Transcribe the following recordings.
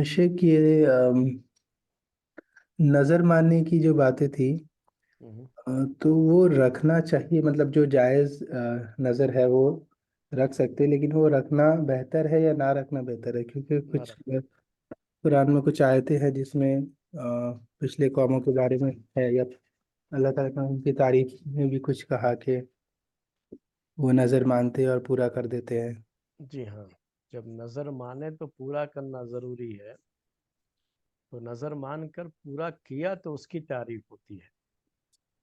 शेख ये नज़र मानने की जो बातें थी, हम्म, तो वो रखना चाहिए, मतलब जो जायज़ नज़र है वो रख सकते हैं, लेकिन वो रखना बेहतर है या ना रखना बेहतर है? क्योंकि ना कुछ रखना। कुरान में कुछ आयतें हैं जिसमें पिछले कौमों के बारे में है, या अल्लाह ताला ने उनकी तारीफ में भी कुछ कहा कि वो नज़र मानते और पूरा कर देते हैं। जी हाँ, जब नज़र माने तो पूरा करना ज़रूरी है। तो नज़र मान कर पूरा किया तो उसकी तारीफ होती है।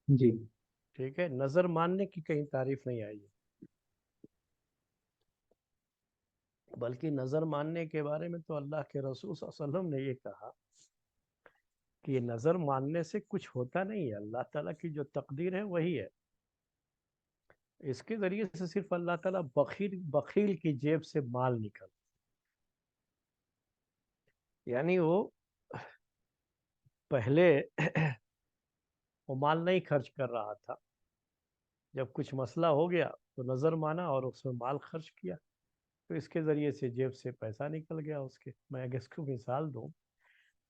जी। ठीक है, नज़र मानने की कहीं तारीफ नहीं आई है। बल्कि नज़र मानने के बारे में तो अल्लाह के रसूल सल्लल्लाहु अलैहि वसल्लम ने ये कहा कि ये नज़र मानने से कुछ होता नहीं है। अल्लाह ताला की जो तकदीर है वही है। इसके ज़रिए से सिर्फ अल्लाह ताला बखील बखील की जेब से माल निकल, यानी वो पहले वो माल नहीं खर्च कर रहा था। जब कुछ मसला हो गया तो नज़र माना और उसमें माल खर्च किया, तो इसके ज़रिए से जेब से पैसा निकल गया उसके। मैं अगर इसको मिसाल दूँ,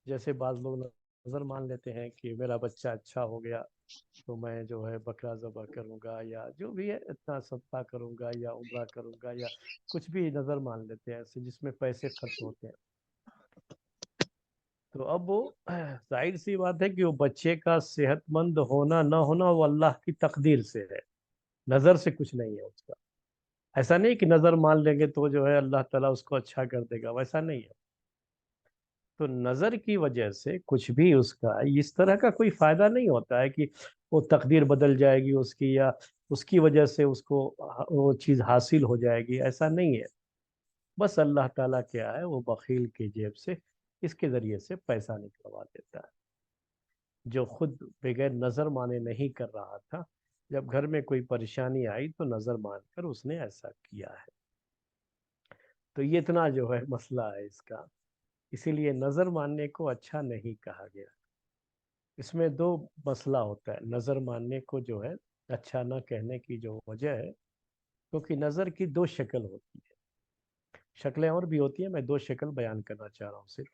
जैसे बाज़ लोग नज़र मान लेते हैं कि मेरा बच्चा अच्छा हो गया तो मैं जो है बकरा ज़बह करूँगा, या जो भी है इतना सदका करूँगा, या उम्रा करूँगा, या कुछ भी नज़र मान लेते हैं ऐसे जिसमें पैसे खर्च होते हैं। तो अब वो जाहिर सी बात है कि वो बच्चे का सेहतमंद होना ना होना वो अल्लाह की तकदीर से है, नज़र से कुछ नहीं है उसका। ऐसा नहीं कि नज़र मान लेंगे तो जो है अल्लाह ताला उसको अच्छा कर देगा, वैसा नहीं है। तो नज़र की वजह से कुछ भी उसका इस तरह का कोई फायदा नहीं होता है कि वो तकदीर बदल जाएगी उसकी, या उसकी वजह से उसको वो चीज़ हासिल हो जाएगी, ऐसा नहीं है। बस अल्लाह ताला क्या है, वो बखील की जेब से इसके ज़रिए से पैसा निकलवा देता है। जो खुद बगैर नज़र माने नहीं कर रहा था, जब घर में कोई परेशानी आई तो नज़र मानकर उसने ऐसा किया है। तो ये इतना जो है मसला है इसका। इसीलिए नज़र मानने को अच्छा नहीं कहा गया। इसमें दो मसला होता है नज़र मानने को जो है अच्छा ना कहने की जो वजह है, क्योंकि नज़र की दो शक्ल होती है। शक्लें और भी होती है, मैं दो शक्ल बयान करना चाह रहा हूँ सिर्फ।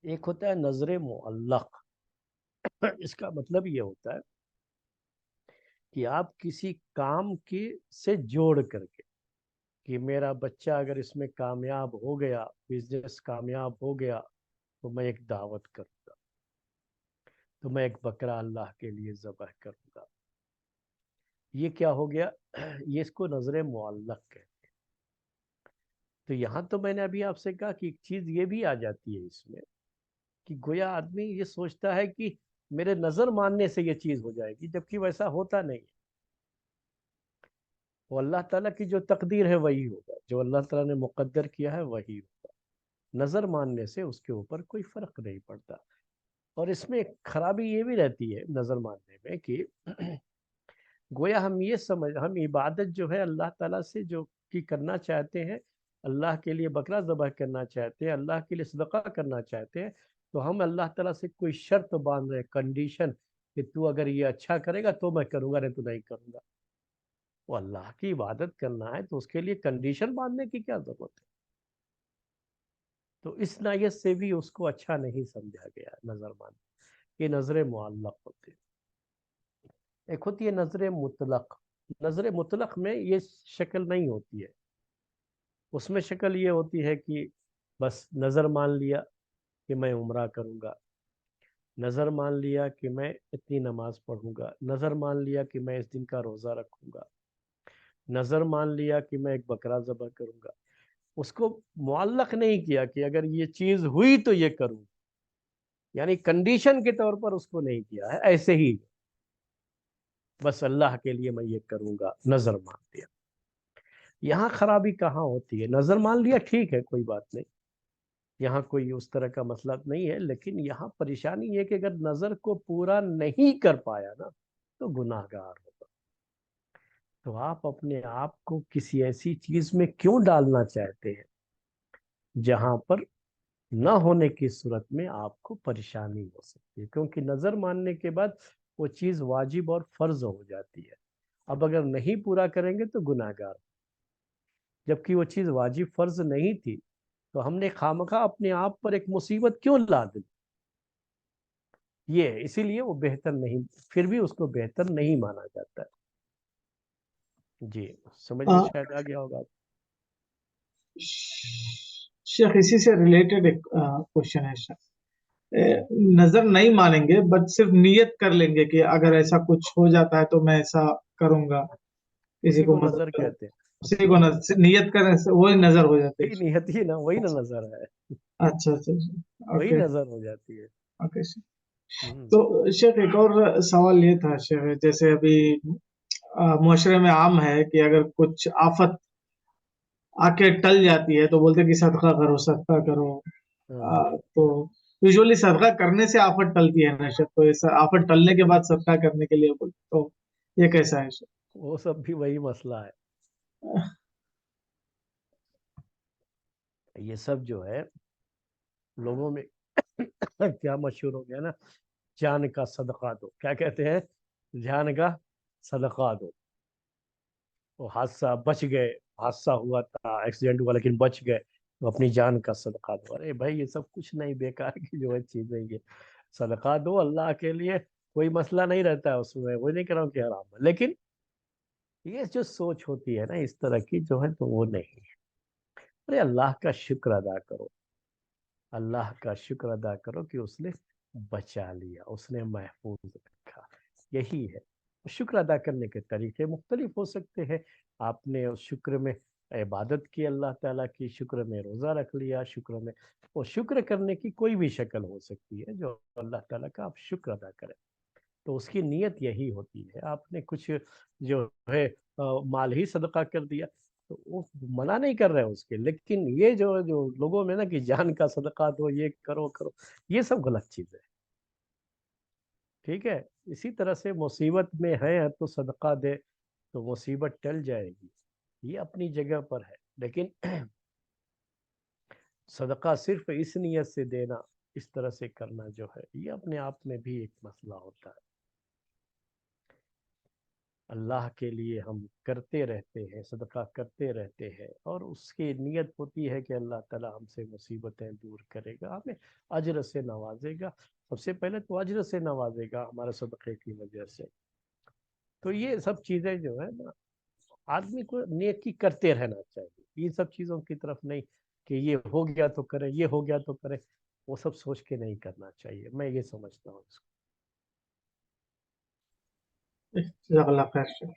एक होता है नज़र मुअल्लक। इसका मतलब ये होता है कि आप किसी काम के से जोड़ करके, कि मेरा बच्चा अगर इसमें कामयाब हो गया, बिजनेस कामयाब हो गया, तो मैं एक दावत करूँगा, तो मैं एक बकरा अल्लाह के लिए ज़बह करूँगा। ये क्या हो गया? ये इसको नज़र मुअल्लक कहते हैं। तो यहाँ तो मैंने अभी आपसे कहा कि एक चीज़ ये भी आ जाती है इसमें, कि गोया आदमी ये सोचता है कि मेरे नज़र मानने से ये चीज़ हो जाएगी, जबकि वैसा होता नहीं है। वो अल्लाह ताला की जो तकदीर है वही होगा, जो अल्लाह ताला ने मुकद्दर किया है वही होगा। नज़र मानने से उसके ऊपर कोई फ़र्क नहीं पड़ता। और इसमें एक खराबी ये भी रहती है नज़र मानने में कि गोया हम इबादत जो है अल्लाह ताला से जो की करना चाहते हैं, अल्लाह के लिए बकरा ज़बह करना चाहते हैं, अल्लाह के लिए सदका करना चाहते हैं, तो हम अल्लाह ताला से कोई शर्त बांध रहे, कंडीशन, कि तू अगर ये अच्छा करेगा तो मैं करूँगा, नहीं तो नहीं करूँगा। वो अल्लाह की इबादत करना है तो उसके लिए कंडीशन बांधने की क्या ज़रूरत है? तो इस नयत से भी उसको अच्छा नहीं समझा गया नज़र मानना। ये नज़र मुअल्लक़ होती है। एक होती है नज़र मुतलक। नज़र मुतलक में ये शक्ल नहीं होती है। उसमें शक्ल ये होती है कि बस नज़र मान लिया कि मैं उम्रा करूँगा, नज़र मान लिया कि मैं इतनी नमाज पढ़ूंगा, नज़र मान लिया कि मैं इस दिन का रोज़ा रखूंगा, नज़र मान लिया कि मैं एक बकरा ज़बह करूंगा। उसको मुअल्लक़ नहीं किया कि अगर ये चीज़ हुई तो ये करूँ, यानी कंडीशन के तौर पर उसको नहीं किया है। ऐसे ही बस अल्लाह के लिए मैं ये करूँगा, नज़र मान लिया। यहाँ खराबी कहाँ होती है? नज़र मान लिया ठीक है, कोई बात नहीं, यहाँ कोई उस तरह का मसला नहीं है, लेकिन यहाँ परेशानी ये है कि अगर नज़र को पूरा नहीं कर पाया ना, तो गुनाहगार होगा। तो आप अपने आप को किसी ऐसी चीज़ में क्यों डालना चाहते हैं जहाँ पर न होने की सूरत में आपको परेशानी हो सकती है? क्योंकि नज़र मानने के बाद वो चीज़ वाजिब और फ़र्ज़ हो जाती है। अब अगर नहीं पूरा करेंगे तो गुनाहगार। جبکہ وہ چیز واجب فرض نہیں تھی، تو ہم نے خامخواہ اپنے آپ پر ایک مصیبت کیوں لاد دی؟ یہ اسی لیے وہ بہتر نہیں، پھر بھی اس کو بہتر نہیں مانا جاتا ہے۔ جی سمجھ میں شاید آ گیا ہوگا۔ شیخ اسی سے ریلیٹڈ ایک کوشچن ہے شیخ، نظر نہیں مانیں گے بٹ صرف نیت کر لیں گے کہ اگر ایسا کچھ ہو جاتا ہے تو میں ایسا کروں گا، کسی اسی کو کو مدد نظر کروں، کہتے ہیں۔ اسی کو نیت کرنے سے وہی نظر ہو جاتی وہی ہے۔ نیت ہی نا، وہی نا نظر ہے، اچھا اچھا وہی اوکے نظر ہو جاتی ہے۔ اوکے۔ ہوں۔ تو شیخ ایک اور سوال یہ تھا شیخ، جیسے ابھی معاشرے میں عام ہے کہ اگر کچھ آفت آ کے ٹل جاتی ہے تو بولتے کہ صدقہ کرو صدقہ کرو، تو یوزولی صدقہ کرنے سے آفت ٹلتی ہے نا شیخ، تو ایسا آفت ٹلنے کے بعد صدقہ کرنے کے لیے بولتے تو یہ کیسا ہے شیخ؟ وہ سب بھی وہی مسئلہ ہے۔ یہ سب جو ہے لوگوں میں کیا مشہور ہو گیا نا، جان کا صدقہ دو، کیا کہتے ہیں؟ جان کا صدقہ دو۔ وہ حادثہ بچ گئے، حادثہ ہوا تھا، ایکسیڈنٹ ہوا لیکن بچ گئے، تو اپنی جان کا صدقہ دو۔ ارے بھائی یہ سب کچھ نہیں، بیکار کی جو ہے چیزیں، یہ صدقہ دو اللہ کے لیے، کوئی مسئلہ نہیں رہتا ہے اس میں، وہ نہیں کہہ رہا ہوں کہ حرام ہے، لیکن یہ جو سوچ ہوتی ہے نا اس طرح کی جو ہے تو وہ نہیں ہے۔ ارے اللہ کا شکر ادا کرو، اللہ کا شکر ادا کرو کہ اس نے بچا لیا، اس نے محفوظ رکھا، یہی ہے۔ شکر ادا کرنے کے طریقے مختلف ہو سکتے ہیں۔ آپ نے اس شکر میں عبادت کی اللہ تعالیٰ کی، شکر میں روزہ رکھ لیا، شکر میں، وہ شکر کرنے کی کوئی بھی شکل ہو سکتی ہے جو اللہ تعالیٰ کا آپ شکر ادا کریں، تو اس کی نیت یہی ہوتی ہے۔ آپ نے کچھ جو ہے مال ہی صدقہ کر دیا تو وہ منع نہیں کر رہے اس کے، لیکن یہ جو لوگوں میں نا کہ جان کا صدقہ دو، یہ کرو کرو، یہ سب غلط چیز ہے، ٹھیک ہے؟ اسی طرح سے مصیبت میں ہے تو صدقہ دے تو مصیبت ٹل جائے گی، یہ اپنی جگہ پر ہے، لیکن صدقہ صرف اس نیت سے دینا، اس طرح سے کرنا جو ہے یہ اپنے آپ میں بھی ایک مسئلہ ہوتا ہے۔ اللہ کے لیے ہم کرتے رہتے ہیں، صدقہ کرتے رہتے ہیں، اور اس کی نیت ہوتی ہے کہ اللہ تعالیٰ ہم سے مصیبتیں دور کرے گا، ہمیں اجر سے نوازے گا، سب سے پہلے تو اجر سے نوازے گا ہمارے صدقے کی وجہ سے۔ تو یہ سب چیزیں جو ہے نا آدمی کو نیکی کرتے رہنا چاہیے، یہ سب چیزوں کی طرف نہیں کہ یہ ہو گیا تو کرے، یہ ہو گیا تو کرے، وہ سب سوچ کے نہیں کرنا چاہیے، میں یہ سمجھتا ہوں اس کو۔ جزاک اللہ خیر شیخ۔